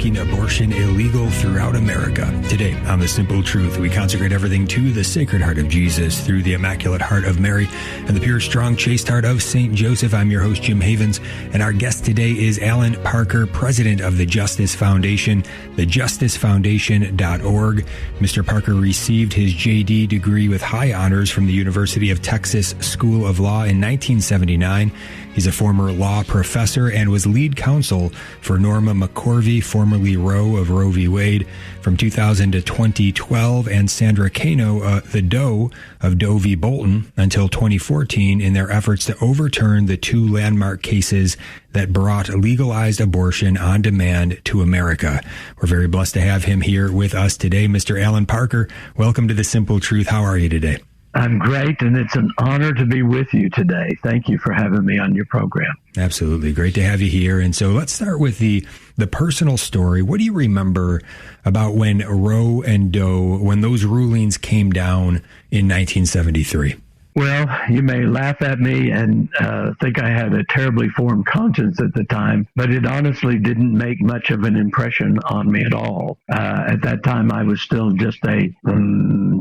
making abortion illegal throughout America. Today on The Simple Truth, we consecrate everything to the Sacred Heart of Jesus through the Immaculate Heart of Mary and the pure, strong, chaste heart of St. Joseph. I'm your host, Jim Havens, and our guest today is Allan Parker, president of the Justice Foundation, thejusticefoundation.org. Mr. Parker received his JD degree with high honors from the University of Texas School of Law in 1979. He's a former law professor and was lead counsel for Norma McCorvey, formerly Roe of Roe v. Wade, from 2000 to 2012, and Sandra Cano, the Doe of Doe v. Bolton, until 2014 in their efforts to overturn the two landmark cases that brought legalized abortion on demand to America. We're very blessed to have him here with us today. Mr. Allan Parker, welcome to The Simple Truth. How are you today? I'm great, and it's an honor to be with you today. Thank you for having me on your program. Absolutely. Great to have you here. And so let's start with the personal story. What do you remember about when Roe and Doe, when those rulings came down in 1973? Well, you may laugh at me and think I had a terribly formed conscience at the time, but it honestly didn't make much of an impression on me at all. At that time, I was still just a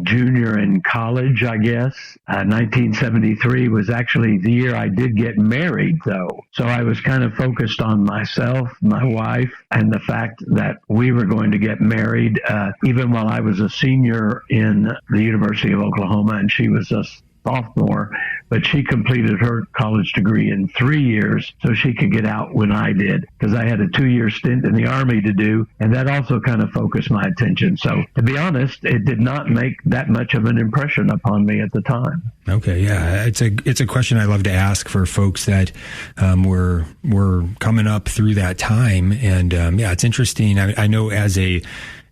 junior in college, I guess. 1973 was actually the year I did get married, though. So I was kind of focused on myself, my wife, and the fact that we were going to get married, even while I was a senior in the University of Oklahoma, and she was a sophomore, but she completed her college degree in 3 years so she could get out when I did, because I had a 2-year stint in the Army to do, and that also kind of focused my attention. So to be honest, it did not make that much of an impression upon me at the time. Okay, yeah, it's a question I love to ask for folks that were coming up through that time, and it's interesting. I know as a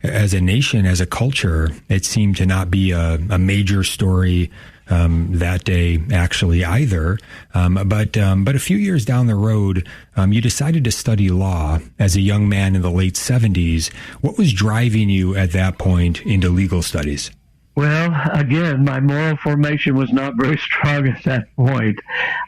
nation, as a culture, it seemed to not be a major story that day actually either. But a few years down the road, you decided to study law as a young man in the late 70s. What was driving you at that point into legal studies? Well, again, my moral formation was not very strong at that point.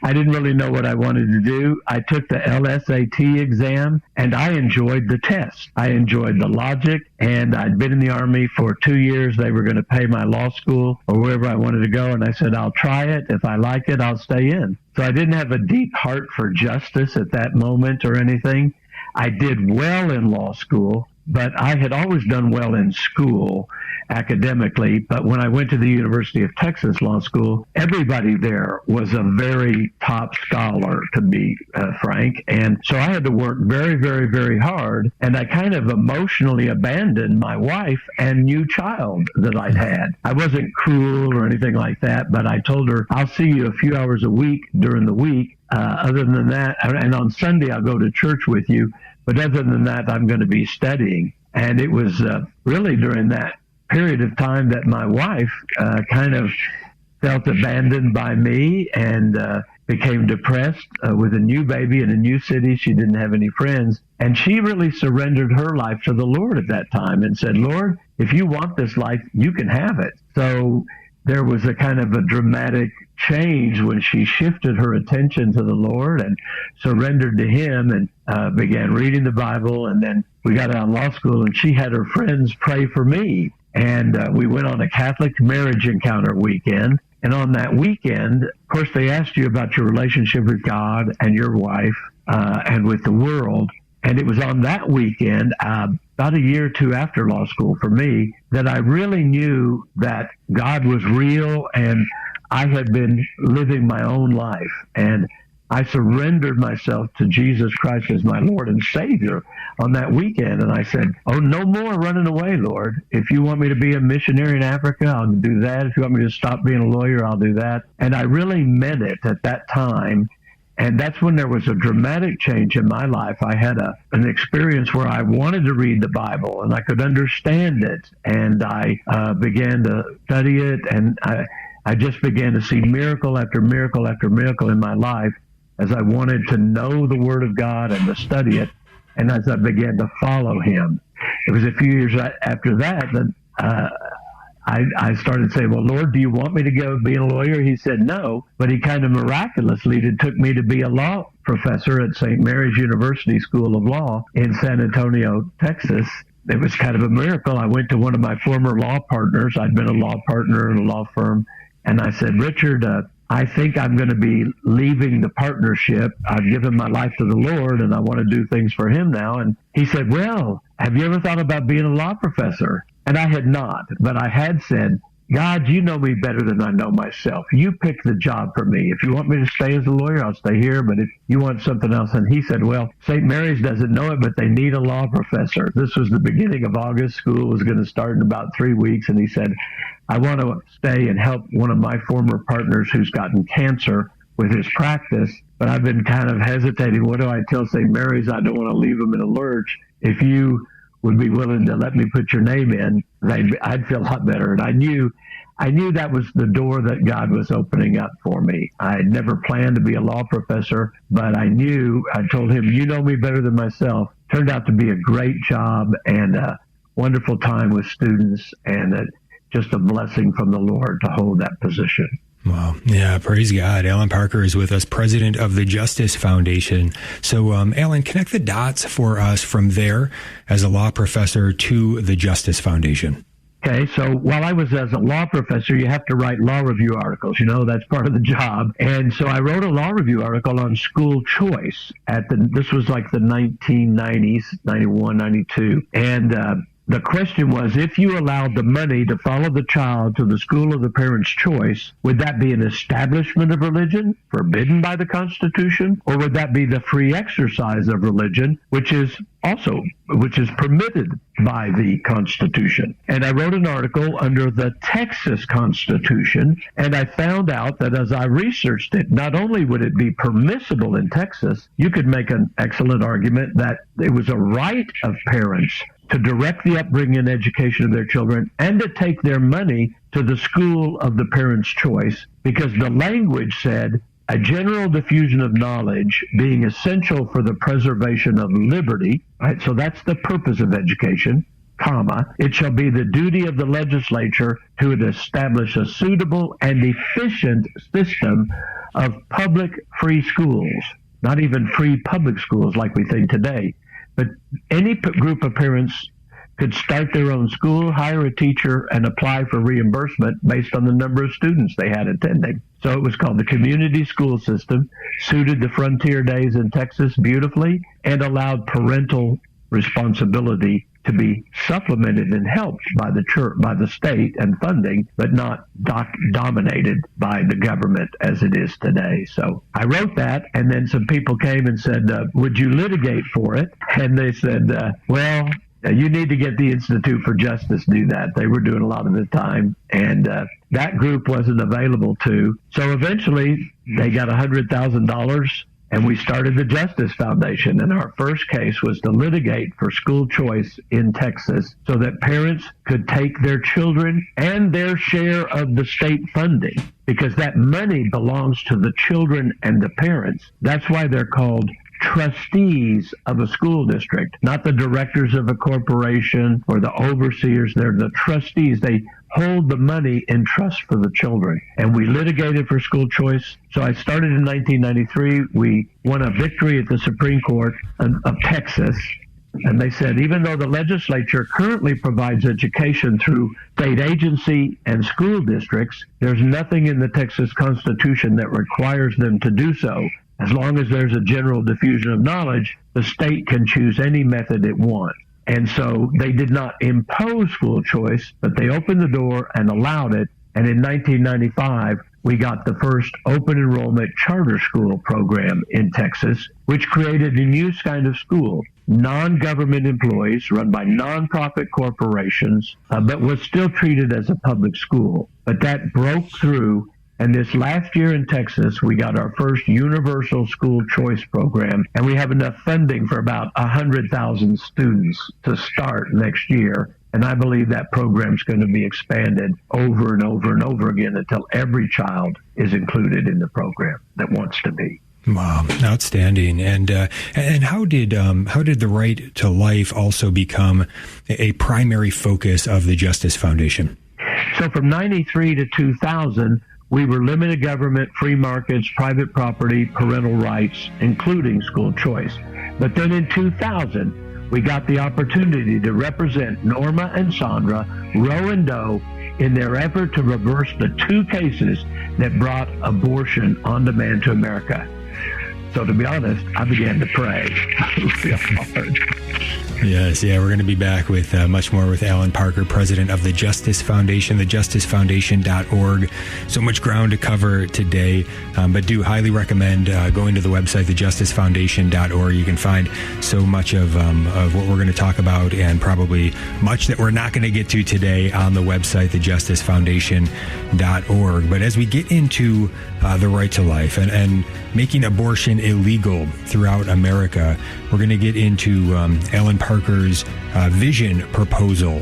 I didn't really know what I wanted to do. I took the LSAT exam, and I enjoyed the test. I enjoyed the logic, and I'd been in the Army for 2 years. They were going to pay my law school or wherever I wanted to go, and I said, I'll try it. If I like it, I'll stay in. So I didn't have a deep heart for justice at that moment or anything. I did well in law school, but I had always done well in school academically. But when I went to the University of Texas Law School, everybody there was a very top scholar, to be frank. And so I had to work very, very, very hard. And I kind of emotionally abandoned my wife and new child that I'd had. I wasn't cruel or anything like that, but I told her, I'll see you a few hours a week during the week. Other than that, and on Sunday, I'll go to church with you. But other than that, I'm going to be studying. And it was really during that period of time that my wife kind of felt abandoned by me and became depressed with a new baby in a new city. She didn't have any friends. And she really surrendered her life to the Lord at that time and said, Lord, if you want this life, you can have it. So there was a kind of a dramatic change when she shifted her attention to the Lord and surrendered to Him and began reading the Bible. And then we got out of law school, and she had her friends pray for me. And we went on a Catholic marriage encounter weekend. And on that weekend, of course, they asked you about your relationship with God and your wife and with the world. And it was on that weekend, about a year or two after law school for me, that I really knew that God was real and I had been living my own life. And I surrendered myself to Jesus Christ as my Lord and Savior on that weekend. And I said, oh, no more running away, Lord. If you want me to be a missionary in Africa, I'll do that. If you want me to stop being a lawyer, I'll do that. And I really meant it at that time. And that's when there was a dramatic change in my life. I had an experience where I wanted to read the Bible and I could understand it. And I began to study it. And I just began to see miracle after miracle after miracle in my life as I wanted to know the Word of God and to study it. And as I began to follow Him, it was a few years after that that I started saying, well, Lord, do you want me to go be a lawyer? He said no, but he kind of miraculously took me to be a law professor at St. Mary's University School of Law in San Antonio, Texas. It was kind of a miracle. I went to one of my former law partners. I'd been a law partner in a law firm. And I said, Richard, I think I'm going to be leaving the partnership. I've given my life to the Lord, and I want to do things for him now. And he said, well, have you ever thought about being a law professor? And I had not, but I had said, God, you know me better than I know myself. You pick the job for me. If you want me to stay as a lawyer, I'll stay here. But if you want something else, and he said, well, St. Mary's doesn't know it, but they need a law professor. This was the beginning of August. School was going to start in about 3 weeks. And he said, I want to stay and help one of my former partners who's gotten cancer with his practice. But I've been kind of hesitating. What do I tell St. Mary's? I don't want to leave them in a lurch. If you would be willing to let me put your name in, I'd feel a lot better. And I knew that was the door that God was opening up for me. I had never planned to be a law professor, but I told him, you know me better than myself. Turned out to be a great job and a wonderful time with students, and just a blessing from the Lord to hold that position. Wow. Yeah, praise God. Allan Parker is with us, president of the Justice Foundation. So, Allan, connect the dots for us from there as a law professor to the Justice Foundation. Okay, so while I was as a law professor, you have to write law review articles. That's part of the job. And so I wrote a law review article on school choice this was like the 1990s, 91, 92. And the question was, if you allowed the money to follow the child to the school of the parent's choice, would that be an establishment of religion forbidden by the Constitution? Or would that be the free exercise of religion, which is permitted by the Constitution? And I wrote an article under the Texas Constitution, and I found out that as I researched it, not only would it be permissible in Texas, you could make an excellent argument that it was a right of parents to direct the upbringing and education of their children and to take their money to the school of the parent's choice, because the language said, a general diffusion of knowledge being essential for the preservation of liberty, right? So that's the purpose of education, it shall be the duty of the legislature to establish a suitable and efficient system of public free schools, not even free public schools like we think today. But any group of parents could start their own school, hire a teacher, and apply for reimbursement based on the number of students they had attending. So it was called the community school system, suited the frontier days in Texas beautifully, and allowed parental responsibility to be supplemented and helped by the church, by the state and funding, but not dominated by the government as it is today. So I wrote that, and then some people came and said, would you litigate for it? And they said, well, you need to get the Institute for Justice do that. They were doing a lot of the time, and that group wasn't available to. So eventually they got $100,000, and we started the Justice Foundation. And our first case was to litigate for school choice in Texas so that parents could take their children and their share of the state funding, because that money belongs to the children and the parents. That's why they're called trustees of a school district, not the directors of a corporation or the overseers. They're the trustees. They hold the money in trust for the children. And we litigated for school choice. So I started in 1993. We won a victory at the Supreme Court of Texas. And they said, even though the legislature currently provides education through state agency and school districts, there's nothing in the Texas Constitution that requires them to do so. As long as there's a general diffusion of knowledge, the state can choose any method it wants. And so they did not impose school choice, but they opened the door and allowed it. And in 1995, we got the first open enrollment charter school program in Texas, which created a new kind of school, non-government employees run by nonprofit corporations, but was still treated as a public school. But that broke through. And this last year in Texas, we got our first universal school choice program, and we have enough funding for about 100,000 students to start next year. And I believe that program's going to be expanded over and over and over again until every child is included in the program that wants to be. Wow, outstanding. And how did the right to life also become a primary focus of the Justice Foundation? So from 93 to 2000, we were limited government, free markets, private property, parental rights, including school choice. But then in 2000, we got the opportunity to represent Norma and Sandra, Roe and Doe, in their effort to reverse the 2 cases that brought abortion on demand to America. So to be honest, I began to pray real hard. Yes, we're going to be back with much more with Allan Parker, president of the Justice Foundation, thejusticefoundation.org. So much ground to cover today, but do highly recommend going to the website, thejusticefoundation.org. You can find so much of what we're going to talk about, and probably much that we're not going to get to today on the website, thejusticefoundation.org. But as we get into the right to life and making abortion illegal throughout America, we're going to get into Allan Parker's vision proposal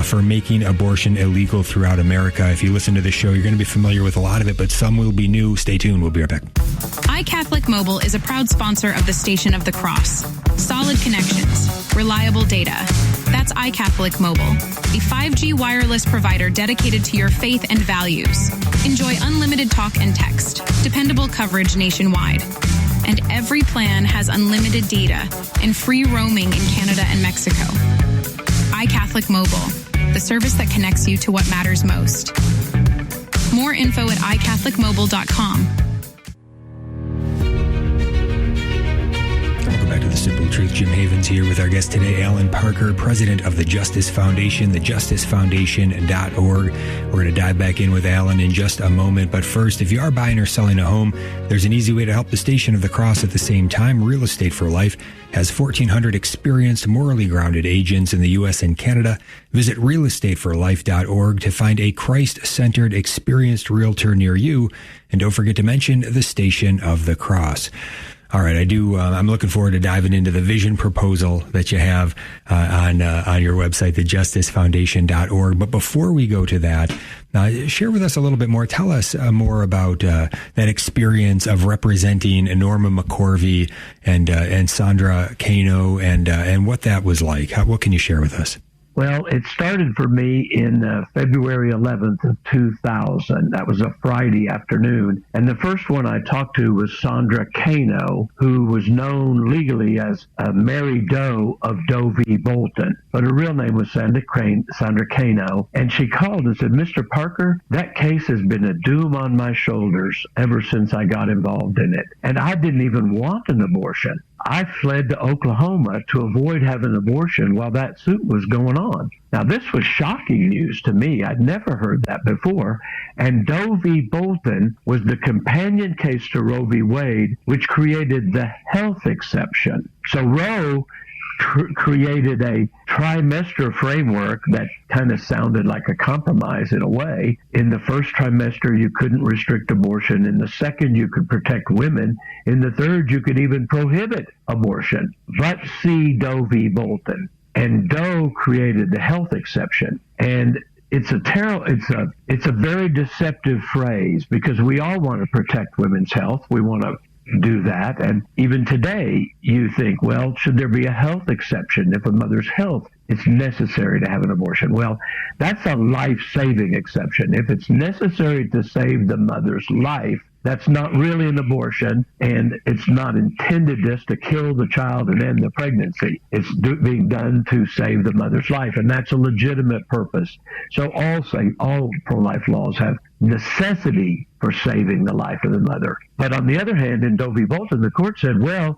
for making abortion illegal throughout America. If you listen to the show, you're going to be familiar with a lot of it, but some will be new. Stay tuned. We'll be right back. iCatholic Mobile is a proud sponsor of the Station of the Cross. Solid connections, reliable data. That's iCatholic Mobile, a 5G wireless provider dedicated to your faith and values. Enjoy unlimited talk and text, dependable coverage nationwide. And every plan has unlimited data and free roaming in Canada and Mexico. iCatholic Mobile, the service that connects you to what matters most. More info at iCatholicMobile.com. Welcome back to The Simple Truth. Jim Havens here with our guest today, Allan Parker, president of the Justice Foundation, thejusticefoundation.org. We're going to dive back in with Allan in just a moment. But first, if you are buying or selling a home, there's an easy way to help the Station of the Cross at the same time. Real Estate for Life has 1,400 experienced, morally grounded agents in the U.S. and Canada. Visit realestateforlife.org to find a Christ-centered, experienced realtor near you. And don't forget to mention the Station of the Cross. All right, I'm looking forward to diving into the vision proposal that you have on your website, thejusticefoundation.org. But before we go to that, share with us a little bit more. Tell us more about that experience of representing Norma McCorvey and Sandra Cano and what that was like. What can you share with us? Well, it started for me in February 11th of 2000. That was a Friday afternoon. And the first one I talked to was Sandra Cano, who was known legally as Mary Doe of Doe v. Bolton. But her real name was Sandra Cano. And she called and said, Mr. Parker, that case has been a doom on my shoulders ever since I got involved in it. And I didn't even want an abortion. I fled to Oklahoma to avoid having an abortion while that suit was going on. Now, this was shocking news to me. I'd never heard that before. And Doe v. Bolton was the companion case to Roe v. Wade, which created the health exception. So Roe created a trimester framework that kind of sounded like a compromise in a way. In the first trimester, you couldn't restrict abortion. In the second, you could protect women. In the third, you could even prohibit abortion. But see Doe v. Bolton. And Doe created the health exception. And it's a very deceptive phrase because we all want to protect women's health. We want to do that. And even today, you think, well, should there be a health exception if a mother's health it's necessary to have an abortion? Well, that's a life-saving exception. If it's necessary to save the mother's life, that's not really an abortion, and it's not intended just to kill the child and end the pregnancy. It's being done to save the mother's life, and that's a legitimate purpose. So all pro-life laws have necessity for saving the life of the mother. But on the other hand, in Doe v. Bolton, the court said, well,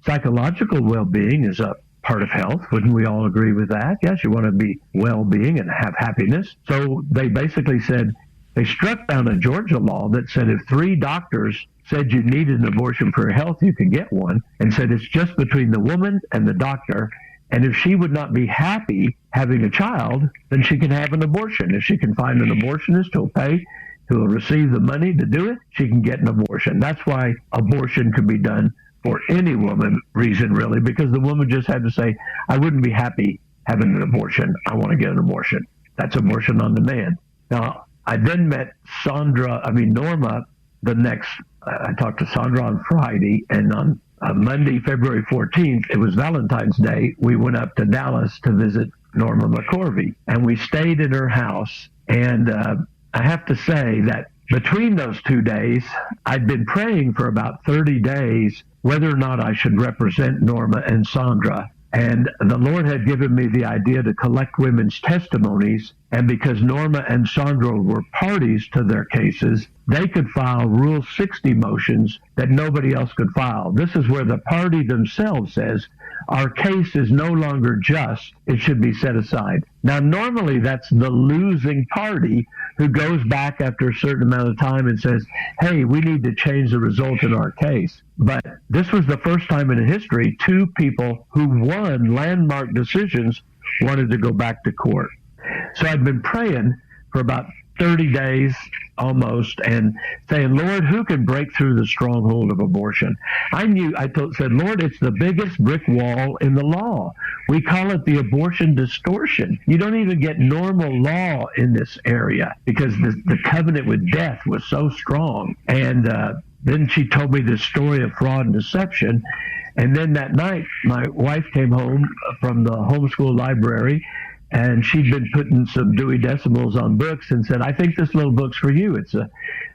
psychological well-being is a part of health. Wouldn't we all agree with that? Yes, you want to be well-being and have happiness. So they basically said, they struck down a Georgia law that said if 3 doctors said you needed an abortion for health, you could get one, and said it's just between the woman and the doctor. And if she would not be happy having a child, then she can have an abortion. If she can find an abortionist who'll pay, who'll receive the money to do it, she can get an abortion. That's why abortion could be done for any woman reason, really, because the woman just had to say, I wouldn't be happy having an abortion. I want to get an abortion. That's abortion on demand. Now, I then met Norma I talked to Sandra on Friday, and on Monday, February 14th, it was Valentine's Day, we went up to Dallas to visit Norma McCorvey, and we stayed in her house, And I have to say that between those 2 days, I'd been praying for about 30 days whether or not I should represent Norma and Sandra. And the Lord had given me the idea to collect women's testimonies. And because Norma and Sandra were parties to their cases, they could file Rule 60 motions that nobody else could file. This is where the party themselves says, our case is no longer just, it should be set aside. Now, normally that's the losing party who goes back after a certain amount of time and says, hey, we need to change the result in our case. But this was the first time in history 2 people who won landmark decisions wanted to go back to court. So I'd been praying for about 30 days almost and saying, Lord, who can break through the stronghold of abortion? I said, Lord, it's the biggest brick wall in the law. We call it the abortion distortion. You don't even get normal law in this area because the covenant with death was so strong. And then she told me this story of fraud and deception. And then that night, my wife came home from the homeschool library, and she'd been putting some Dewey Decimals on books and said, I think this little book's for you. It's a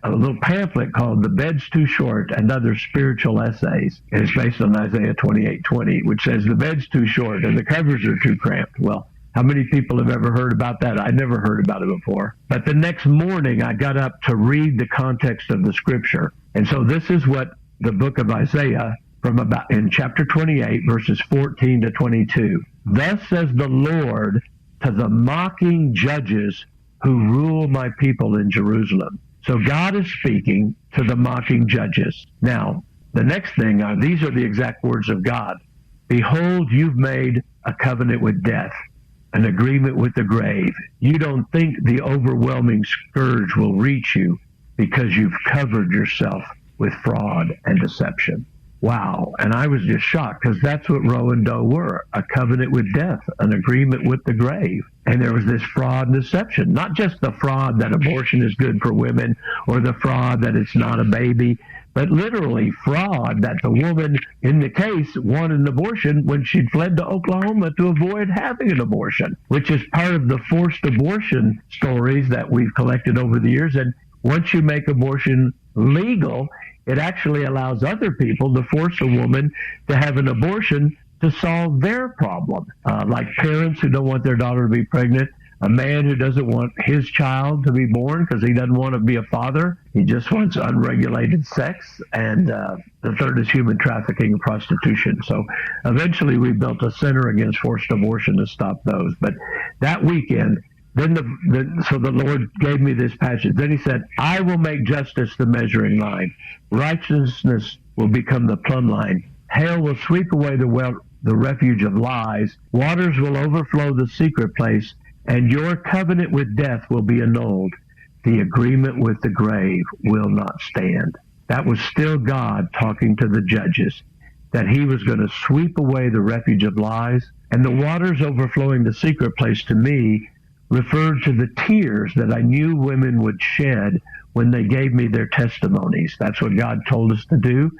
little pamphlet called The Bed's Too Short and Other Spiritual Essays. And it's based on Isaiah 28:20, which says the bed's too short and the covers are too cramped. Well, how many people have ever heard about that? I'd never heard about it before. But the next morning, I got up to read the context of the scripture. And so this is what the book of Isaiah in chapter 28, verses 14 to 22. Thus says the Lord to the mocking judges who rule my people in Jerusalem. So God is speaking to the mocking judges. Now, the next thing, these are the exact words of God. Behold, you've made a covenant with death, an agreement with the grave. You don't think the overwhelming scourge will reach you because you've covered yourself with fraud and deception. Wow. And I was just shocked because that's what Roe and Doe were, a covenant with death, an agreement with the grave. And there was this fraud and deception, not just the fraud that abortion is good for women or the fraud that it's not a baby, but literally fraud that the woman in the case wanted an abortion when she'd fled to Oklahoma to avoid having an abortion, which is part of the forced abortion stories that we've collected over the years. And once you make abortion legal, it actually allows other people to force a woman to have an abortion to solve their problem, like parents who don't want their daughter to be pregnant, a man who doesn't want his child to be born because he doesn't want to be a father. He just wants unregulated sex. And the third is human trafficking and prostitution. So eventually we built a center against forced abortion to stop those. But that weekend, then so the Lord gave me this passage. Then he said, I will make justice the measuring line. Righteousness will become the plumb line. Hail will sweep away the refuge of lies. Waters will overflow the secret place, and your covenant with death will be annulled. The agreement with the grave will not stand. That was still God talking to the judges, that he was going to sweep away the refuge of lies, and the waters overflowing the secret place to me referred to the tears that I knew women would shed when they gave me their testimonies. That's what God told us to do.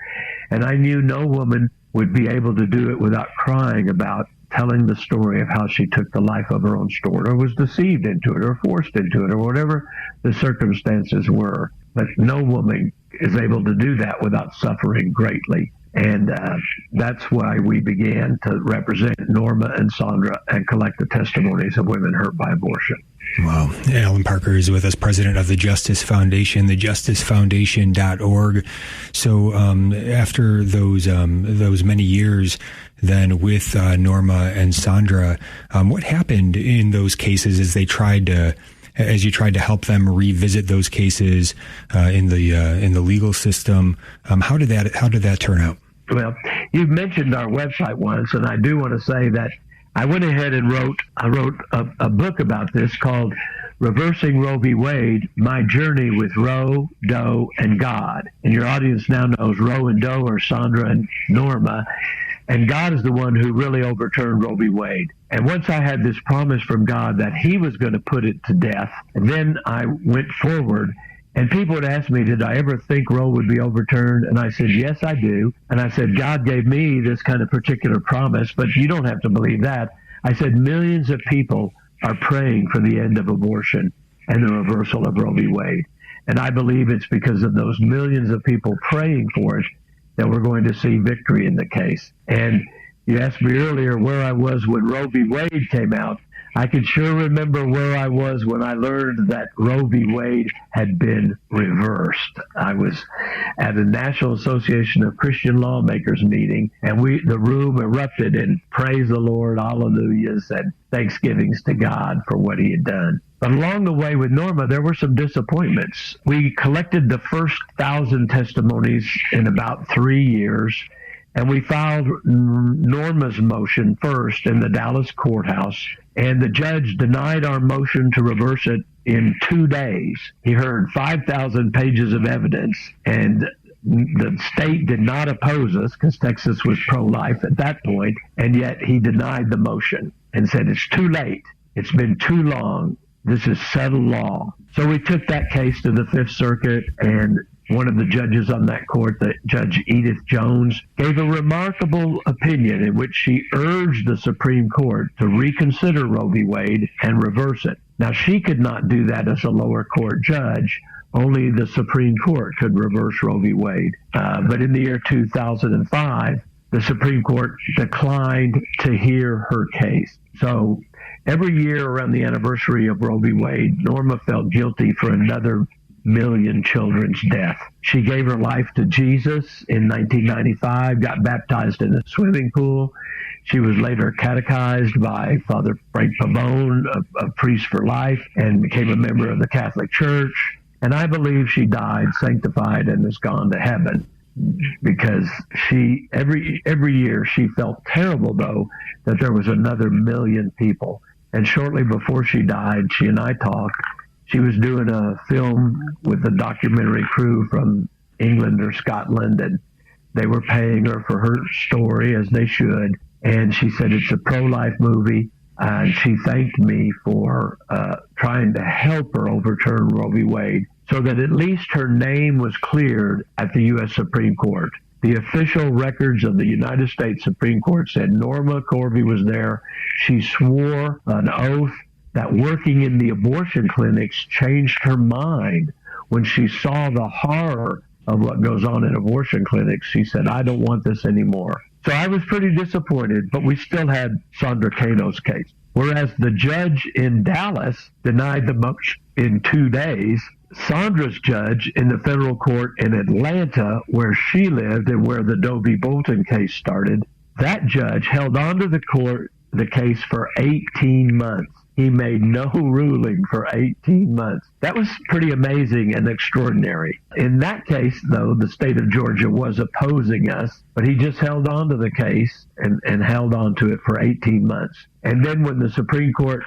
And I knew no woman would be able to do it without crying about telling the story of how she took the life of her own steward or was deceived into it or forced into it or whatever the circumstances were. But no woman is able to do that without suffering greatly. And that's why we began to represent Norma and Sandra and collect the testimonies of women hurt by abortion. Wow. Allan Parker is with us, president of the Justice Foundation, thejusticefoundation.org. So after those many years then with Norma and Sandra, what happened in those cases as you tried to help them revisit those cases in the legal system? How did that turn out? Well, you've mentioned our website once, and I do want to say that I went ahead and wrote a book about this called Reversing Roe v. Wade, My Journey with Roe, Doe, and God. And your audience now knows Roe and Doe are Sandra and Norma, and God is the one who really overturned Roe v. Wade. And once I had this promise from God that he was going to put it to death, then I went forward. And people would ask me, did I ever think Roe would be overturned? And I said, yes, I do. And I said, God gave me this kind of particular promise, but you don't have to believe that. I said, millions of people are praying for the end of abortion. and the reversal of Roe v. Wade. And I believe it's because of those millions of people praying for it that we're going to see victory in the case. And you asked me earlier where I was when Roe v. Wade came out. I can sure remember where I was when I learned that Roe v. Wade had been reversed. I was at a National Association of Christian Lawmakers meeting, and the room erupted in praise the Lord, hallelujahs, and thanksgivings to God for what he had done. But along the way with Norma, there were some disappointments. We collected the first 1,000 testimonies in about 3 years, and we filed Norma's motion first in the Dallas courthouse, and the judge denied our motion to reverse it in 2 days. He heard 5,000 pages of evidence, and the state did not oppose us because Texas was pro-life at that point, and yet he denied the motion and said, it's too late. It's been too long. This is settled law. So we took that case to the Fifth Circuit, and one of the judges on that court, Judge Edith Jones, gave a remarkable opinion in which she urged the Supreme Court to reconsider Roe v. Wade and reverse it. Now, she could not do that as a lower court judge. Only the Supreme Court could reverse Roe v. Wade. But in the year 2005, the Supreme Court declined to hear her case. So every year around the anniversary of Roe v. Wade, Norma felt guilty for another million children's death. She gave her life to Jesus in 1995, got baptized in a swimming pool. She was later catechized by Father Frank Pavone, a priest for life, and became a member of the Catholic Church. And I believe she died sanctified and has gone to heaven, because she every year she felt terrible, though, that there was another million people. And shortly before she died, she and I talked. She was doing a film with a documentary crew from England or Scotland, and they were paying her for her story, as they should. And she said it's a pro-life movie, and she thanked me for trying to help her overturn Roe v. Wade so that at least her name was cleared at the U.S. Supreme Court. The official records of the United States Supreme Court said Norma McCorvey was there. She swore an oath that working in the abortion clinics changed her mind when she saw the horror of what goes on in abortion clinics. She said, I don't want this anymore. So I was pretty disappointed, but we still had Sandra Cano's case. Whereas the judge in Dallas denied the motion in 2 days, Sandra's judge in the federal court in Atlanta, where she lived and where the Doe v. Bolton case started, that judge held on to the case for 18 months. He made no ruling for 18 months. That was pretty amazing and extraordinary. In that case, though, the state of Georgia was opposing us, but he just held on to the case and held on to it for 18 months. And then when the Supreme Court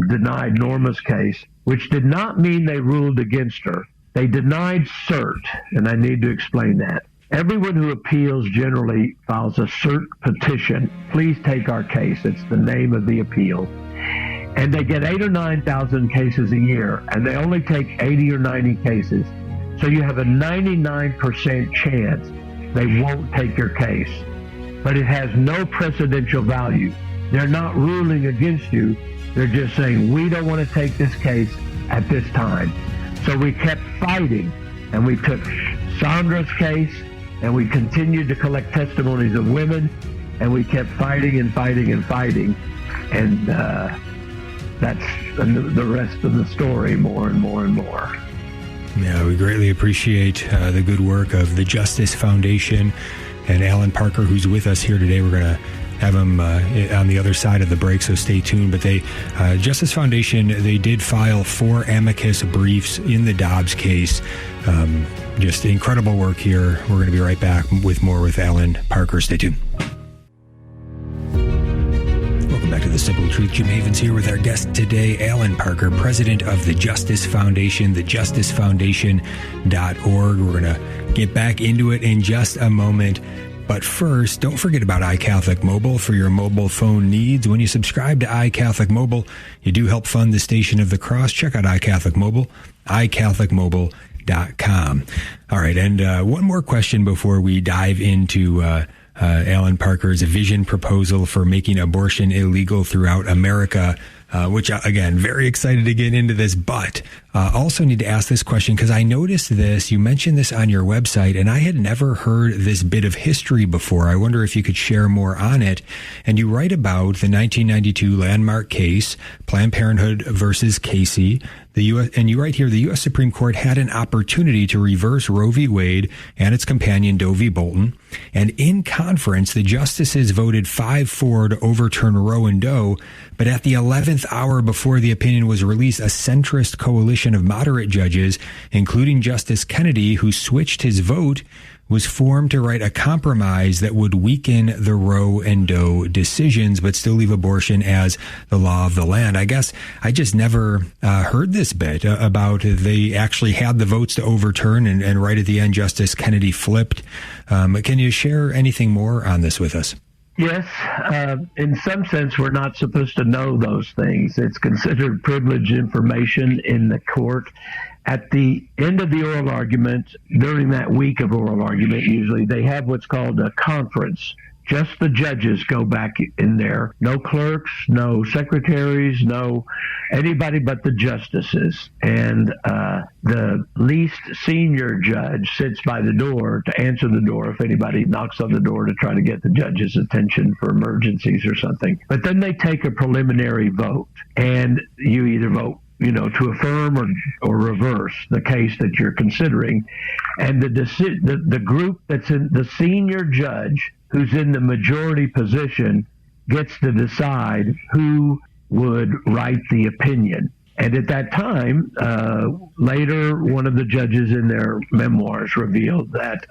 denied Norma's case, which did not mean they ruled against her, they denied cert, and I need to explain that. Everyone who appeals generally files a cert petition. Please take our case. It's the name of the appeal. And they get 8,000 or 9,000 cases a year, and they only take 80 or 90 cases. So you have a 99% chance they won't take your case. But it has no precedential value. They're not ruling against you. They're just saying, we don't want to take this case at this time. So we kept fighting, and we took Sandra's case, and we continued to collect testimonies of women, and we kept fighting and fighting and fighting. And that's the rest of the story, more and more and more. Yeah, we greatly appreciate the good work of the Justice Foundation and Allan Parker, who's with us here today. We're going to have him on the other side of the break, so stay tuned. But Justice Foundation, they did file 4 amicus briefs in the Dobbs case. Just incredible work here. We're going to be right back with more with Allan Parker. Stay tuned. Back to The Simple Truth. Jim Havens here with our guest today, Allan Parker, president of the Justice Foundation, thejusticefoundation.org. We're going to get back into it in just a moment. But first, don't forget about iCatholic Mobile for your mobile phone needs. When you subscribe to iCatholic Mobile, you do help fund the Station of the Cross. Check out iCatholic Mobile, iCatholicMobile.com. All right, and one more question before we dive into Allan Parker's vision proposal for making abortion illegal throughout America. which, again, very excited to get into this, but also need to ask this question because I noticed this. You mentioned this on your website, and I had never heard this bit of history before. I wonder if you could share more on it. And you write about the 1992 landmark case, Planned Parenthood versus Casey. And you write here, the U.S. Supreme Court had an opportunity to reverse Roe v. Wade and its companion Doe v. Bolton. And in conference, the justices voted 5-4 to overturn Roe and Doe. But at the 11th hour before the opinion was released, a centrist coalition of moderate judges, including Justice Kennedy, who switched his vote, was formed to write a compromise that would weaken the Roe and Doe decisions, but still leave abortion as the law of the land. I guess I just never heard this bit about they actually had the votes to overturn, and right at the end, Justice Kennedy flipped. Can you share anything more on this with us? Yes. In some sense, we're not supposed to know those things. It's considered privileged information in the court. At the end of the oral argument, during that week of oral argument, usually they have what's called a conference. Just the judges go back in there. No clerks, no secretaries, no anybody but the justices. And the least senior judge sits by the door to answer the door if anybody knocks on the door to try to get the judge's attention for emergencies or something. But then they take a preliminary vote, and you either vote to affirm or reverse the case that you're considering. And the group that's in the senior judge who's in the majority position gets to decide who would write the opinion. And at that time, later, one of the judges in their memoirs revealed that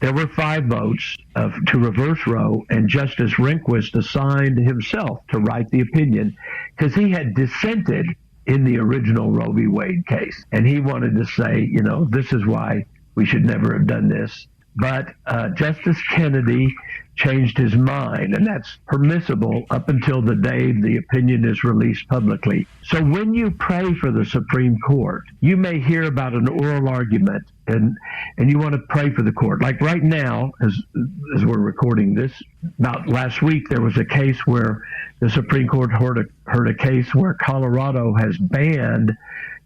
there were 5 votes to reverse Roe, and Justice Rehnquist assigned himself to write the opinion because he had dissented in the original Roe v. Wade case. And he wanted to say, this is why we should never have done this. But Justice Kennedy changed his mind, and that's permissible up until the day the opinion is released publicly. So when you pray for the Supreme Court, you may hear about an oral argument, and you want to pray for the court. Like right now, as we're recording this, about last week, there was a case where the Supreme Court heard a case where Colorado has banned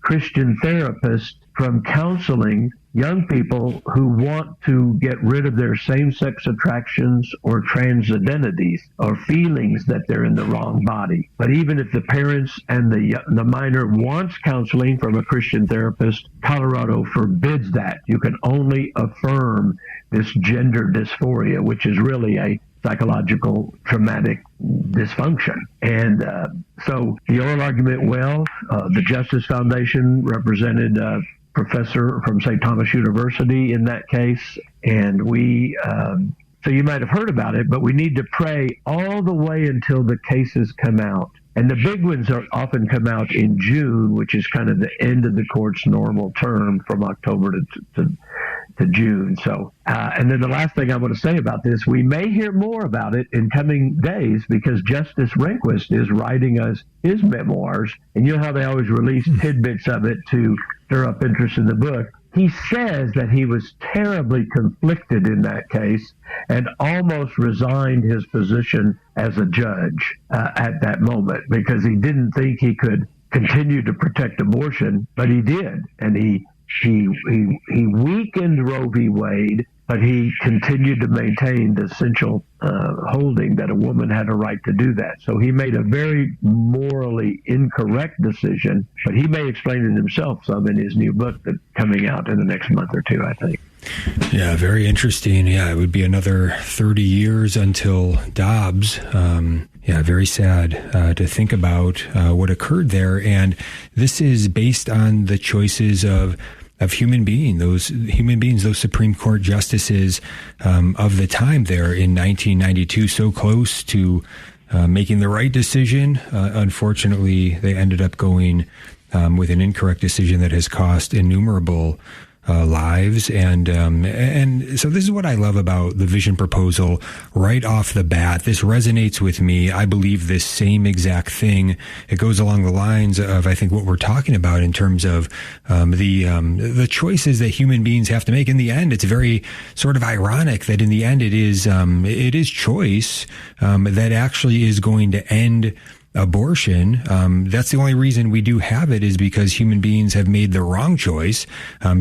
Christian therapists from counseling young people who want to get rid of their same-sex attractions or trans identities or feelings that they're in the wrong body. But even if the parents and the minor wants counseling from a Christian therapist, Colorado forbids that. You can only affirm this gender dysphoria, which is really a psychological traumatic dysfunction. And so the oral argument, the Justice Foundation represented professor from St. Thomas University in that case. And so you might have heard about it, but we need to pray all the way until the cases come out. And the big ones often come out in June, which is kind of the end of the court's normal term from October to June. So, and then the last thing I want to say about this, we may hear more about it in coming days because Justice Rehnquist is writing us his memoirs. And you know how they always release tidbits of it to stir up interest in the book. He says that he was terribly conflicted in that case and almost resigned his position as a judge at that moment because he didn't think he could continue to protect abortion, but he did. And he weakened Roe v. Wade, but he continued to maintain the essential holding that a woman had a right to do that. So he made a very morally incorrect decision, but he may explain it himself some in his new book that's coming out in the next month or two, I think. Yeah, very interesting. Yeah, it would be another 30 years until Dobbs. Very sad to think about what occurred there. And this is based on the choices of human beings, those Supreme Court justices of the time there in 1992, so close to making the right decision. Unfortunately, they ended up going with an incorrect decision that has cost innumerable lives. And so this is what I love about the vision proposal right off the bat. This resonates with me. I believe this same exact thing. It goes along the lines of, I think, what we're talking about in terms of the choices that human beings have to make. In the end, it's very sort of ironic that in the end it is choice that actually is going to end abortion. That's the only reason we do have it is because human beings have made the wrong choice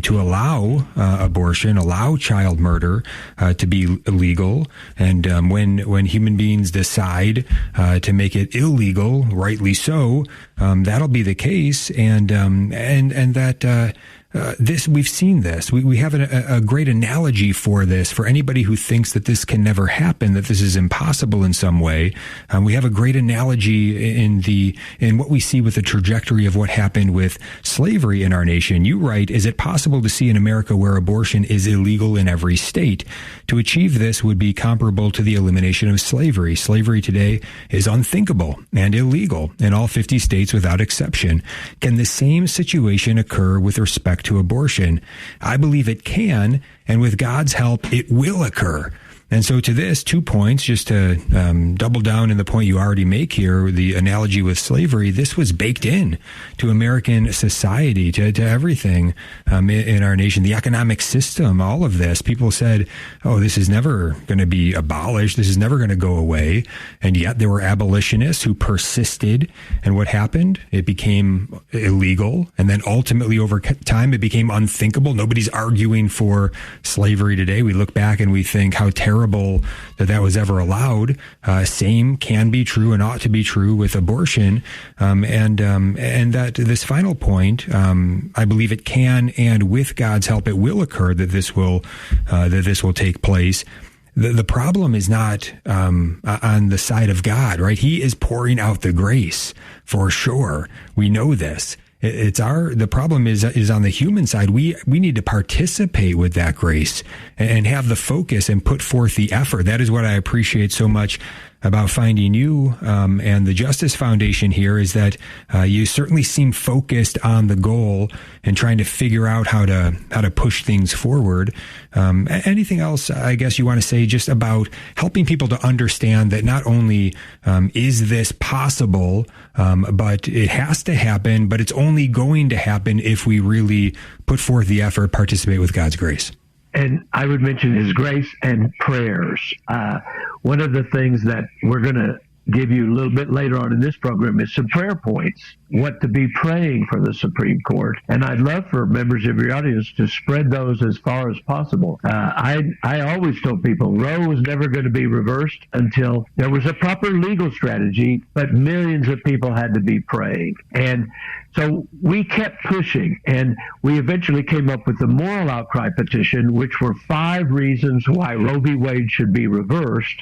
to allow abortion, allow child murder to be illegal. And when human beings decide to make it illegal, rightly so, that'll be the case. And that. This we've seen this. We have a great analogy for this. For anybody who thinks that this can never happen, that this is impossible in some way, we have a great analogy in what we see with the trajectory of what happened with slavery in our nation. You write, is it possible to see in America where abortion is illegal in every state? To achieve this would be comparable to the elimination of slavery. Slavery today is unthinkable and illegal in all 50 states without exception. Can the same situation occur with respect to abortion? I believe it can, and with God's help, it will occur. And so to this, 2 points, just to double down in the point you already make here, the analogy with slavery, this was baked in to American society, to everything in our nation, the economic system, all of this. People said, oh, this is never going to be abolished. This is never going to go away. And yet there were abolitionists who persisted. And what happened? It became illegal. And then ultimately over time, it became unthinkable. Nobody's arguing for slavery today. We look back and we think how terrible that was ever allowed. Same can be true and ought to be true with abortion. And that this final point, I believe it can, and with God's help, it will occur that this will take place. The problem is not on the side of God, right? He is pouring out the grace for sure. We know this. The problem is on the human side. We need to participate with that grace and have the focus and put forth the effort. That is what I appreciate so much about finding you and the Justice Foundation here, is that you certainly seem focused on the goal and trying to figure out how to push things forward. Anything else, I guess, you want to say just about helping people to understand that not only is this possible, but it has to happen, but it's only going to happen if we really put forth the effort, participate with God's grace. And I would mention His grace and prayers. One of the things that we're going to give you a little bit later on in this program is some prayer points, what to be praying for the Supreme Court. And I'd love for members of your audience to spread those as far as possible. I always told people Roe was never going to be reversed until there was a proper legal strategy, but millions of people had to be praying. And so we kept pushing, and we eventually came up with the Moral Outcry petition, which were 5 reasons why Roe v. Wade should be reversed.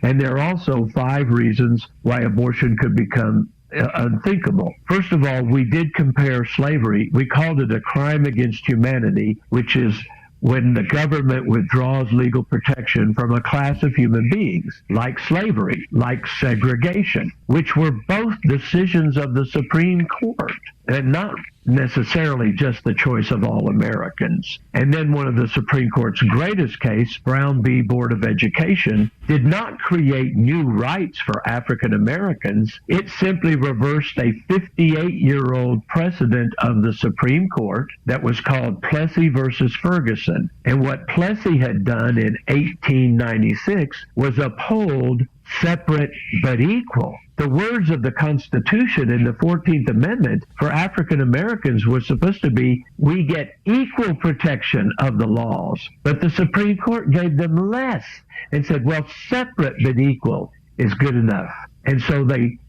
And there are also 5 reasons why abortion could become unthinkable. First of all, we did compare slavery. We called it a crime against humanity, which is when the government withdraws legal protection from a class of human beings, like slavery, like segregation, which were both decisions of the Supreme Court, and not necessarily just the choice of all Americans. And then one of the Supreme Court's greatest case, Brown v. Board of Education, did not create new rights for African Americans. It simply reversed a 58-year-old precedent of the Supreme Court that was called Plessy versus Ferguson. And what Plessy had done in 1896 was uphold separate but equal. The words of the Constitution in the 14th Amendment for African Americans was supposed to be, we get equal protection of the laws. But the Supreme Court gave them less and said, well, separate but equal is good enough. And so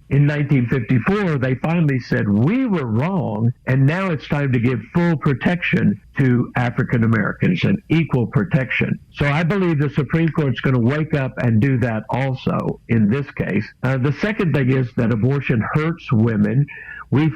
in 1954, they finally said, we were wrong, and now it's time to give full protection to African Americans and equal protection. So I believe the Supreme Court's going to wake up and do that also in this case. The second thing is that abortion hurts women. We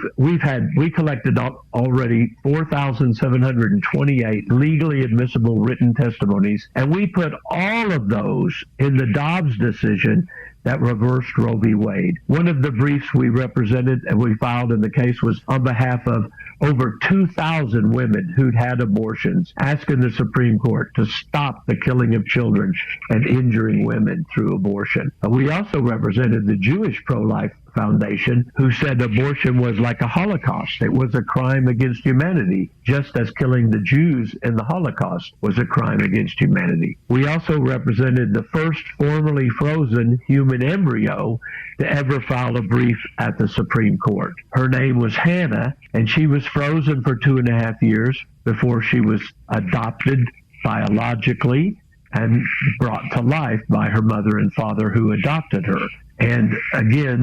collected already 4,728 legally admissible written testimonies, and we put all of those in the Dobbs decision that reversed Roe v. Wade. One of the briefs we represented and we filed in the case was on behalf of over 2,000 women who'd had abortions, asking the Supreme Court to stop the killing of children and injuring women through abortion. We also represented the Jewish pro-life Foundation, who said abortion was like a Holocaust. It was a crime against humanity, just as killing the Jews in the Holocaust was a crime against humanity. We also represented the first formally frozen human embryo to ever file a brief at the Supreme Court. Her name was Hannah, and she was frozen for 2.5 years before she was adopted biologically and brought to life by her mother and father who adopted her. And again,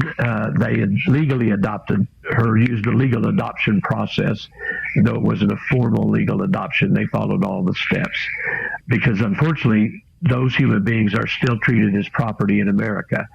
they had legally adopted her, used the legal adoption process, though it wasn't a formal legal adoption. They followed all the steps because unfortunately, those human beings are still treated as property in America.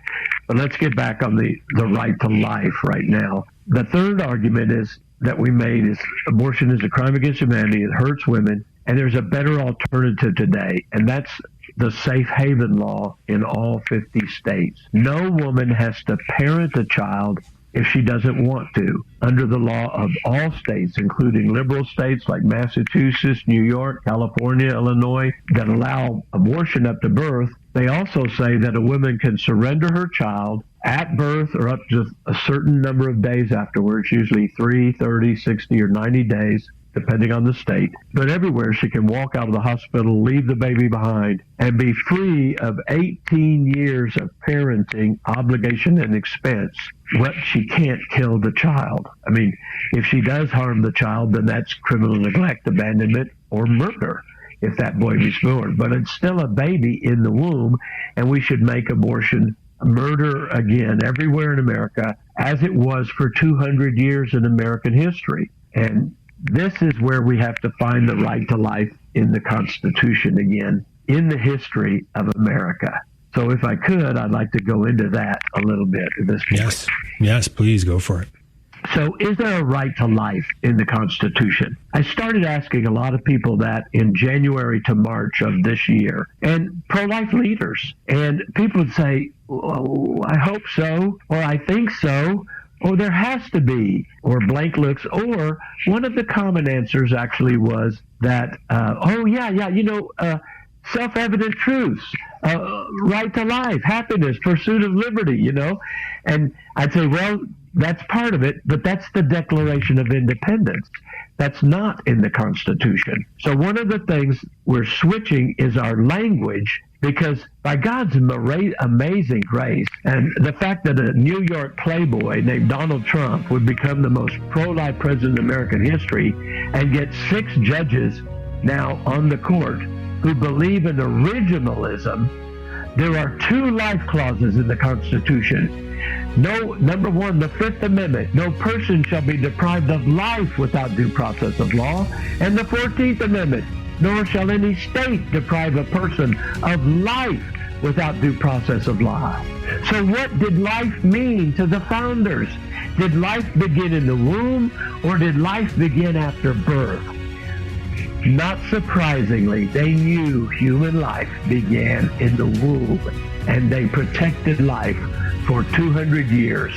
But let's get back on the right to life right now. The third argument is that we made is abortion is a crime against humanity. It hurts women. And there's a better alternative today, and that's the safe haven law in all 50 states. No woman has to parent a child if she doesn't want to, under the law of all states, including liberal states like Massachusetts, New York, California, Illinois, that allow abortion up to birth. They also say that a woman can surrender her child at birth or up to a certain number of days afterwards, usually 3, 30, 60, or 90 days, depending on the state. But everywhere she can walk out of the hospital, leave the baby behind, and be free of 18 years of parenting obligation and expense. What she can't kill the child. I mean, if she does harm the child, then that's criminal neglect, abandonment, or murder if that boy is born. But it's still a baby in the womb, and we should make abortion murder again everywhere in America, as it was for 200 years in American history. And this is where we have to find the right to life in the Constitution again, in the history of America. So if I could, I'd like to go into that a little bit at this point. Yes, please go for it. So is there a right to life in the Constitution? I started asking a lot of people that in January to March of this year, and pro-life leaders. And people would say, oh, I hope so, or I think so, or there has to be, or blank looks, or one of the common answers actually was that, self-evident truths, right to life, happiness, pursuit of liberty, And I'd say, well, that's part of it, but that's the Declaration of Independence. That's not in the Constitution. So one of the things we're switching is our language, because by God's amazing grace, and the fact that a New York playboy named Donald Trump would become the most pro-life president in American history and get 6 judges now on the court who believe in originalism, there are 2 life clauses in the Constitution. No, number 1, the 5th Amendment, no person shall be deprived of life without due process of law. And the 14th Amendment, nor shall any state deprive a person of life without due process of law. So what did life mean to the founders? Did life begin in the womb, or did life begin after birth? Not surprisingly, they knew human life began in the womb, and they protected life for 200 years.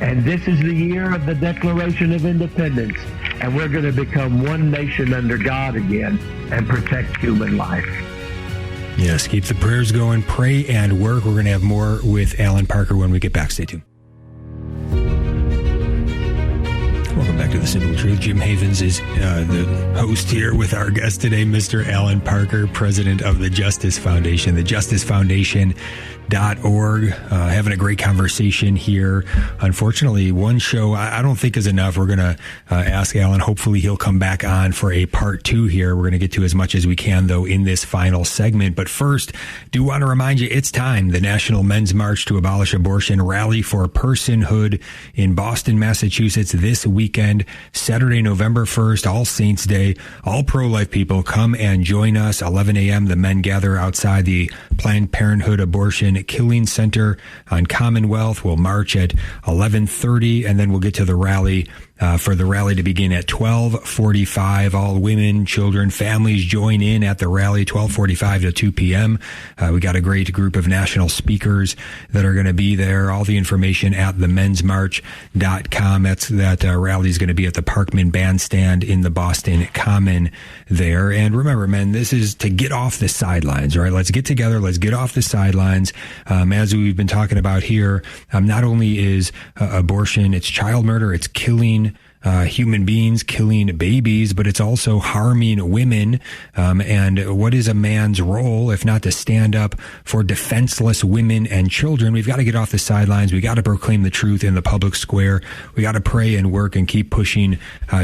And this is the year of the Declaration of Independence, and we're going to become one nation under God again and protect human life. Yes, keep the prayers going, pray and work. We're going to have more with Allan Parker when we get back. Stay tuned. Welcome back to The Simple Truth. Jim Havens is the host here with our guest today, Mr. Allan Parker, president of the Justice Foundation, thejusticefoundation.org. Having a great conversation here. Unfortunately, one show I don't think is enough. We're going to ask Allan. Hopefully he'll come back on for a part 2 here. We're going to get to as much as we can, though, in this final segment. But first, do want to remind you, it's time. The National Men's March to Abolish Abortion Rally for Personhood in Boston, Massachusetts this weekend, Saturday, November 1st, All Saints Day. All pro-life people come and join us. 11 a.m. The men gather outside the Planned Parenthood Abortion Killing Center on Commonwealth. We'll march at 11:30, and then we'll get to the rally. For the rally to begin at 12:45. All women, children, families join in at the rally, 12:45 to 2 p.m. We got a great group of national speakers that are going to be there. All the information at themensmarch.com. That rally is going to be at the Parkman Bandstand in the Boston Common there. And remember, men, this is to get off the sidelines, right? Let's get together. Let's get off the sidelines. As we've been talking about here, not only is abortion, it's child murder, it's killing human beings, killing babies, but it's also harming women. And what is a man's role if not to stand up for defenseless women and children? We've got to get off the sidelines. We got to proclaim the truth in the public square. We got to pray and work and keep pushing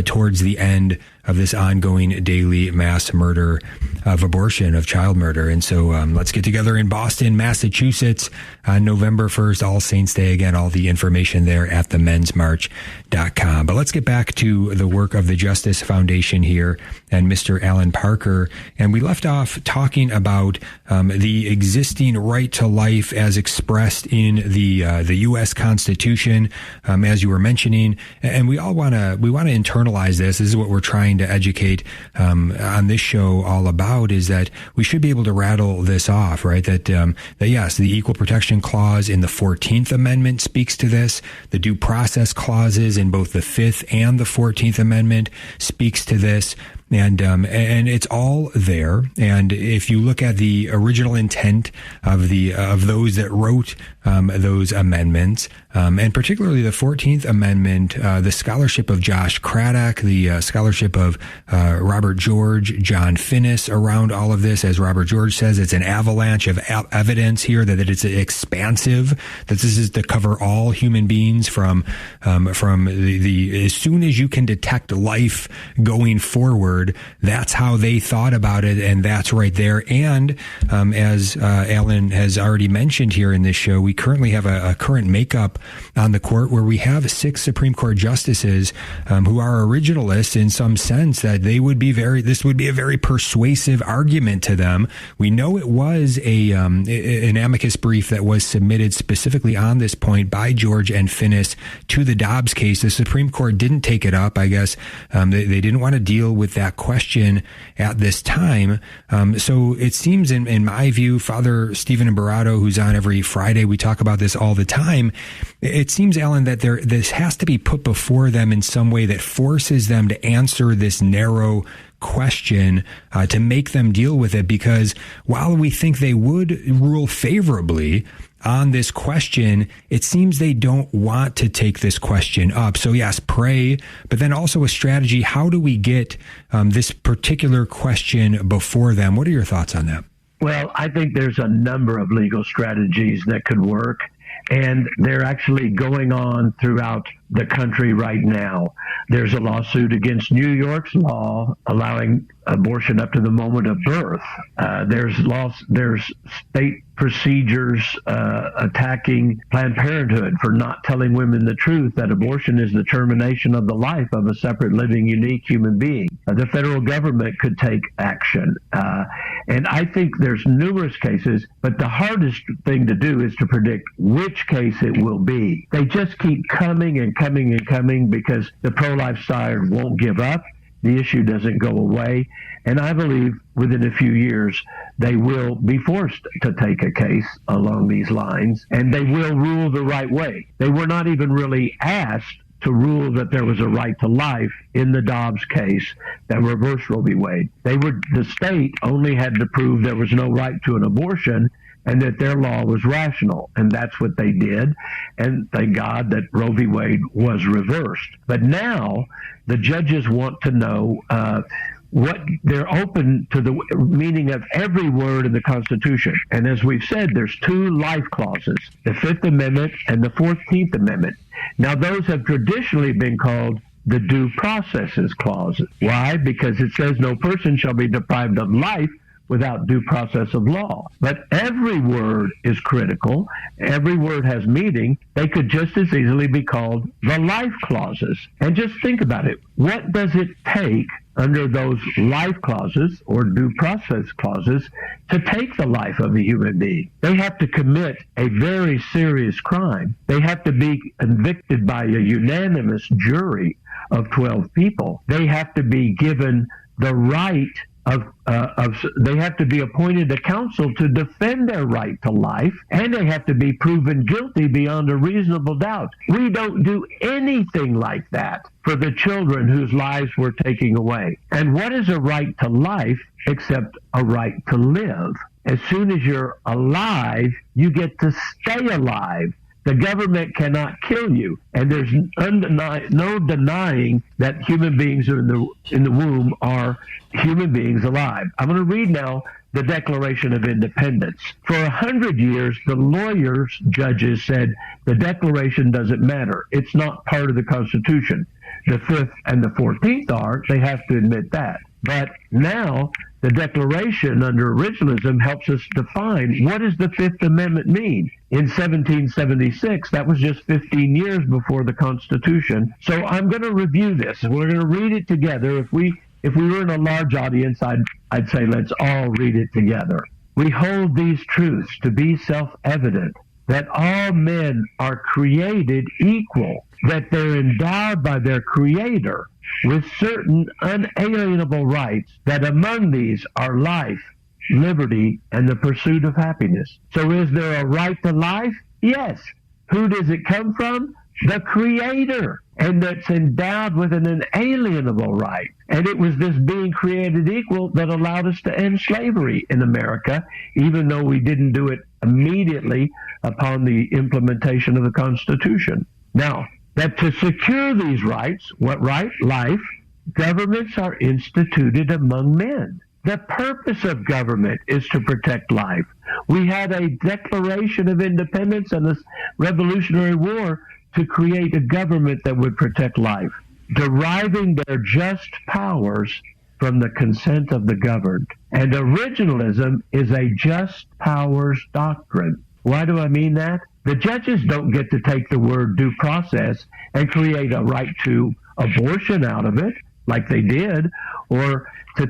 towards the end of this ongoing daily mass murder of abortion, of child murder. And so let's get together in Boston, Massachusetts on November 1st, All Saints Day. Again, all the information there at themensmarch.com. But let's get back to the work of the Justice Foundation here and Mr. Allan Parker. And we left off talking about the existing right to life as expressed in the U.S. Constitution, as you were mentioning. And we all want to internalize this. This is what we're trying to educate on this show all about, is that we should be able to rattle this off, right? That yes, the Equal Protection Clause in the 14th Amendment speaks to this. The due process clauses in both the 5th and the 14th Amendment speaks to this. And it's all there. And if you look at the original intent of those that wrote those amendments, and particularly the 14th Amendment, the scholarship of Josh Craddock, the scholarship of Robert George, John Finnis around all of this, as Robert George says, it's an avalanche of evidence here that it's expansive, that this is to cover all human beings from the as soon as you can detect life going forward. That's how they thought about it, and that's right there. And as Allan has already mentioned here in this show, we currently have a current makeup on the court where we have 6 Supreme Court justices who are originalists in some sense, that this would be a very persuasive argument to them. We know it was an amicus brief that was submitted specifically on this point by George and Finnis to the Dobbs case. The Supreme Court didn't take it up. I guess they didn't want to deal with that question at this time. So it seems, in my view, Father Stephen Imperato, who's on every Friday, we talk about this all the time. It seems, Allan, that this has to be put before them in some way that forces them to answer this narrow question, to make them deal with it, because while we think they would rule favorably on this question, it seems they don't want to take this question up. So yes, pray, but then also a strategy. How do we get this particular question before them? What are your thoughts on that? Well, I think there's a number of legal strategies that could work, and they're actually going on throughout the country right now. There's a lawsuit against New York's law allowing abortion up to the moment of birth. There's state procedures attacking Planned Parenthood for not telling women the truth that abortion is the termination of the life of a separate, living, unique human being. The federal government could take action. And I think there's numerous cases, but the hardest thing to do is to predict which case it will be. They just keep coming and coming and coming because the pro-life side won't give up. The issue doesn't go away. And I believe within a few years, they will be forced to take a case along these lines, and they will rule the right way. They were not even really asked to rule that there was a right to life in the Dobbs case, that reverse Roe v. Wade. The state only had to prove there was no right to an abortion and that their law was rational, and that's what they did. And thank God that Roe v. Wade was reversed. But now the judges want to know what they're open to the meaning of every word in the Constitution. And as we've said, there's 2 life clauses, the 5th Amendment and the 14th Amendment. Now, those have traditionally been called the due processes clauses. Why? Because it says no person shall be deprived of life without due process of law. But every word is critical. Every word has meaning. They could just as easily be called the life clauses. And just think about it. What does it take under those life clauses or due process clauses to take the life of a human being? They have to commit a very serious crime. They have to be convicted by a unanimous jury of 12 people. They have to be given the right they have to be appointed to counsel to defend their right to life, and they have to be proven guilty beyond a reasonable doubt. We don't do anything like that for the children whose lives we're taking away. And what is a right to life except a right to live? As soon as you're alive, you get to stay alive. The government cannot kill you, and there's no denying that human beings in the womb are human beings alive. I'm going to read now the Declaration of Independence. For 100 years, the lawyers, judges said the Declaration doesn't matter. It's not part of the Constitution. The 5th and the 14th are. They have to admit that. But now the Declaration under originalism helps us define what does the Fifth Amendment mean. In 1776, that was just 15 years before the Constitution. So I'm going to review this, and we're going to read it together. If we were in a large audience, I'd say let's all read it together. We hold these truths to be self-evident, that all men are created equal, that they're endowed by their Creator with certain unalienable rights, that among these are life, liberty, and the pursuit of happiness. So is there a right to life? Yes. Who does it come from? The Creator, and that's endowed with an inalienable right. And it was this being created equal that allowed us to end slavery in America, even though we didn't do it immediately upon the implementation of the Constitution. Now, that to secure these rights, what right? Life, governments are instituted among men. The purpose of government is to protect life. We had a Declaration of Independence and this Revolutionary War to create a government that would protect life, deriving their just powers from the consent of the governed. And originalism is a just powers doctrine. Why do I mean that? The judges don't get to take the word due process and create a right to abortion out of it, like they did, or to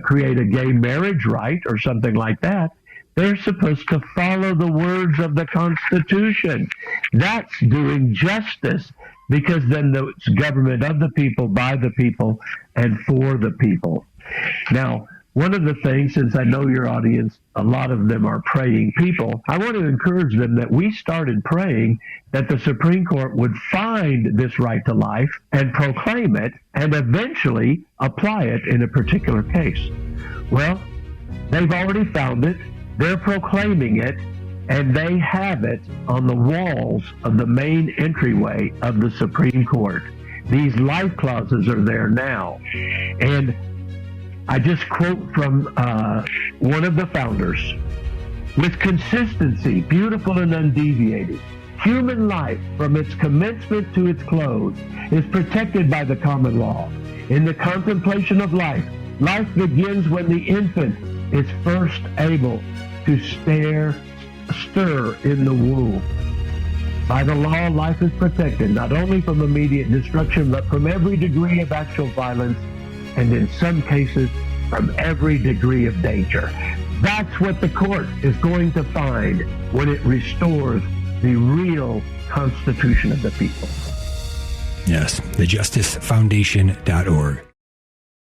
create a gay marriage right or something like that. They're supposed to follow the words of the Constitution. That's doing justice, because then it's government of the people, by the people, and for the people. Now, one of the things, since I know your audience, a lot of them are praying people, I want to encourage them that we started praying that the Supreme Court would find this right to life and proclaim it and eventually apply it in a particular case. Well, they've already found it, they're proclaiming it, and they have it on the walls of the main entryway of the Supreme Court. These life clauses are there now. And I just quote from one of the founders. With consistency, beautiful and undeviated, human life from its commencement to its close is protected by the common law. In the contemplation of life, life begins when the infant is first able to stir in the womb. By the law, life is protected not only from immediate destruction, but from every degree of actual violence, and in some cases, from every degree of danger. That's what the court is going to find when it restores the real Constitution of the people. Yes, thejusticefoundation.org.